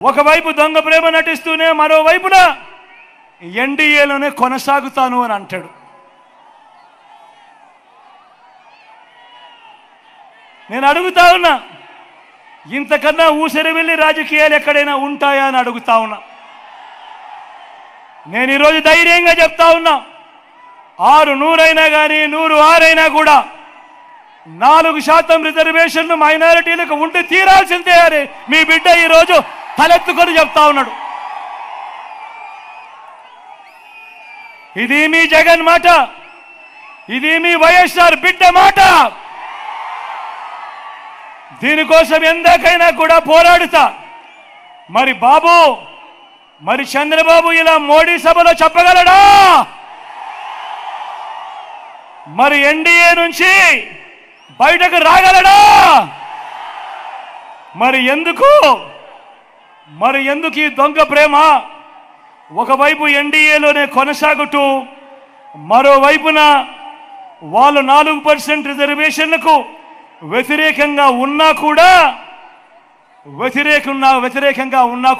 ఒకవైపు దొంగ ప్రేమ నటిస్తూనే మరోవైపున ఎన్డీఏలోనే కొనసాగుతాను అని అంటాడు. నేను అడుగుతా ఉన్నా, ఇంతకన్నా ఊసరివెల్లి రాజకీయాలు ఎక్కడైనా ఉంటాయా అని అడుగుతా ఉన్నా. నేను ఈరోజు ధైర్యంగా చెప్తా ఉన్నా, 600 అయినా కానీ 106 అయినా కూడా 4% రిజర్వేషన్లు మైనారిటీలకు ఉండి తీరాల్సిందే అని మీ బిడ్డ ఈరోజు తలెత్తుకొని చెప్తా ఉన్నాడు. ఇది మీ జగన్ మాట, ఇది మీ వైఎస్ఆర్ బిడ్డ మాట. దీనికోసం ఎందాకైనా కూడా పోరాడుతా. మరి బాబు, మరి చంద్రబాబు ఇలా మోడీ సభలో చెప్పగలడా? మరి ఎన్డీఏ నుంచి బయటకు రాగలడా? మరి ఎందుకు ఈ దొంగ ప్రేమ? ఒకవైపు ఎన్డీఏలోనే కొనసాగుతూ మరోవైపున వాళ్ళు 4% రిజర్వేషన్లకు వ్యతిరేకంగా ఉన్నా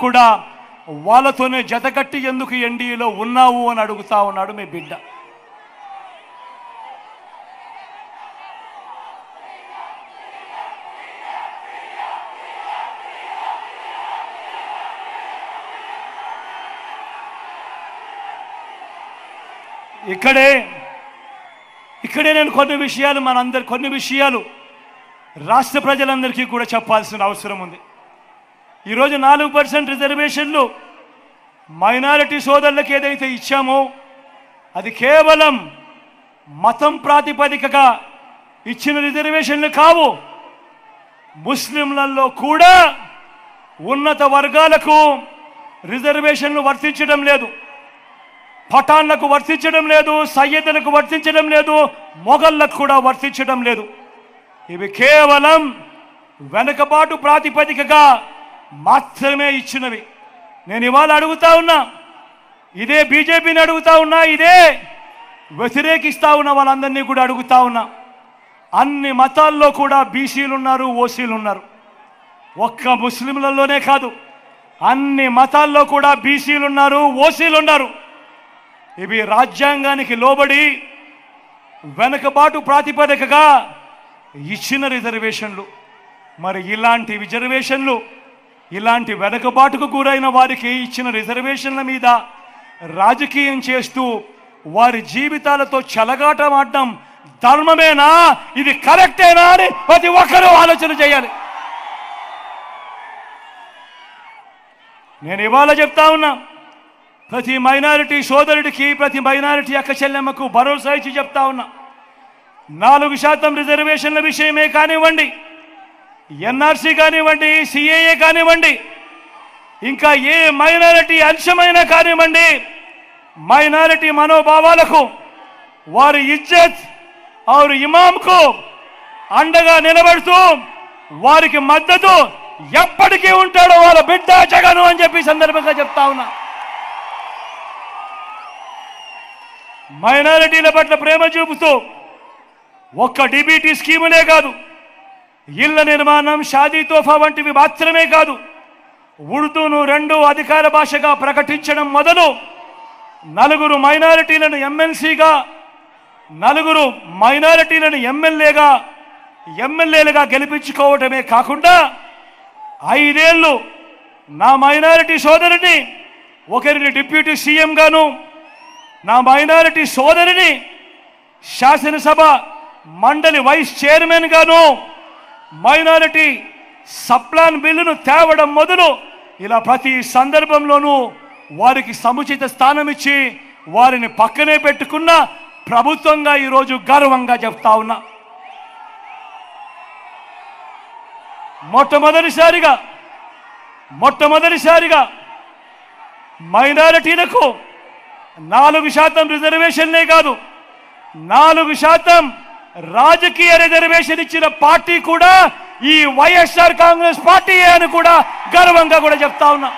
కూడా వాళ్ళతోనే జతకట్టి ఎందుకు ఎన్డీఏలో ఉన్నావు అని అడుగుతా ఉన్నాడు మీ బిడ్డ. ఇక్కడే నేను కొన్ని విషయాలు రాష్ట్ర ప్రజలందరికీ కూడా చెప్పాల్సిన అవసరం ఉంది. ఈరోజు 4% రిజర్వేషన్లు మైనారిటీ సోదరులకు ఏదైతే ఇచ్చామో అది కేవలం మతం ప్రాతిపదికగా ఇచ్చిన రిజర్వేషన్లు కావు. ముస్లింలలో కూడా ఉన్నత వర్గాలకు రిజర్వేషన్లు వర్తించడం లేదు, పఠాన్లకు వర్తించడం లేదు, సయ్యదులకు వర్తించడం లేదు, మొఘళ్ళకు కూడా వర్తించడం లేదు. ఇవి కేవలం వెనుకబాటు ప్రాతిపదికగా మాత్రమే ఇచ్చినవి. నేను ఇవాళ అడుగుతా ఉన్నా, ఇదే బీజేపీని అడుగుతా ఉన్నా, ఇదే వ్యతిరేకిస్తా ఉన్న వాళ్ళందరినీ కూడా అడుగుతా ఉన్నా. అన్ని మతాల్లో కూడా బీసీలు ఉన్నారు, ఓసీలు ఉన్నారు. ఒక్క ముస్లింలలోనే కాదు, అన్ని మతాల్లో కూడా బీసీలు ఉన్నారు, ఓసీలు ఉన్నారు. ఇవి రాజ్యాంగానికి లోబడి వెనుకబాటు ప్రాతిపదికగా ఇచ్చిన రిజర్వేషన్లు. మరి ఇలాంటి రిజర్వేషన్లు, ఇలాంటి వెనుకబాటుకు గురైన వారికి ఇచ్చిన రిజర్వేషన్ల మీద రాజకీయం చేస్తూ వారి జీవితాలతో చెలగాటమాడడం ధర్మమేనా? ఇది కరెక్టేనా అని ప్రతి ఒక్కరూ ఆలోచన చేయాలి. నేను ఇవాళ చెప్తా ఉన్నా, ప్రతి మైనారిటీ సోదరుడికి, ప్రతి మైనారిటీ అక్క చెల్లెమ్మకు భరోసా ఇచ్చి చెప్తా ఉన్నా, 4% రిజర్వేషన్ల విషయమే కానివ్వండి, ఎన్ఆర్సీ కానివ్వండి, సిఏఏ కానివ్వండి, ఇంకా ఏ మైనారిటీ అంశమైనా కానివ్వండి, మైనారిటీ మనోభావాలకు, వారి ఇజ్జత్ और ఇమాంకు అండగా నిలబడుతూ వారికి మద్దతు ఎప్పటికీ ఉంటాడో వాళ్ళ బిడ్డ జగను అని చెప్పి సందర్భంగా చెప్తా ఉన్నా. మైనారిటీల పట్ల ప్రేమ చూపుతూ ఒక్క డిబిటీ స్కీములే కాదు, ఇళ్ల నిర్మాణం, షాదీ తోఫా వంటివి మాత్రమే కాదు, ఉర్దూను 2 అధికార భాషగా ప్రకటించడం మొదలు 4 మైనారిటీలను ఎమ్మెల్సీగా, 4 మైనారిటీలను ఎమ్మెల్యేలుగా గెలిపించుకోవటమే కాకుండా 5 ఏళ్ళు నా మైనారిటీ సోదరుని ఒకరిని డిప్యూటీ సీఎం గాను, నా మైనారిటీ సోదరిని శాసనసభ మండలి వైస్ చైర్మన్ గాను, మైనారిటీ సప్లాన్ బిల్లును తేవడం మొదలు ఇలా ప్రతి సందర్భంలోనూ వారికి సముచిత స్థానం ఇచ్చి వారిని పక్కనే పెట్టుకున్న ప్రభుత్వంగా ఈరోజు గర్వంగా చెప్తా ఉన్నా. మొట్టమొదటిసారిగా మైనారిటీలకు 4% రిజర్వేషన్లే కాదు, 4% రాజకీయ రిజర్వేషన్ ఇచ్చిన పార్టీ కూడా ఈ వైఎస్ఆర్ కాంగ్రెస్ పార్టీ అని కూడా గర్వంగా కూడా చెప్తా ఉన్నా.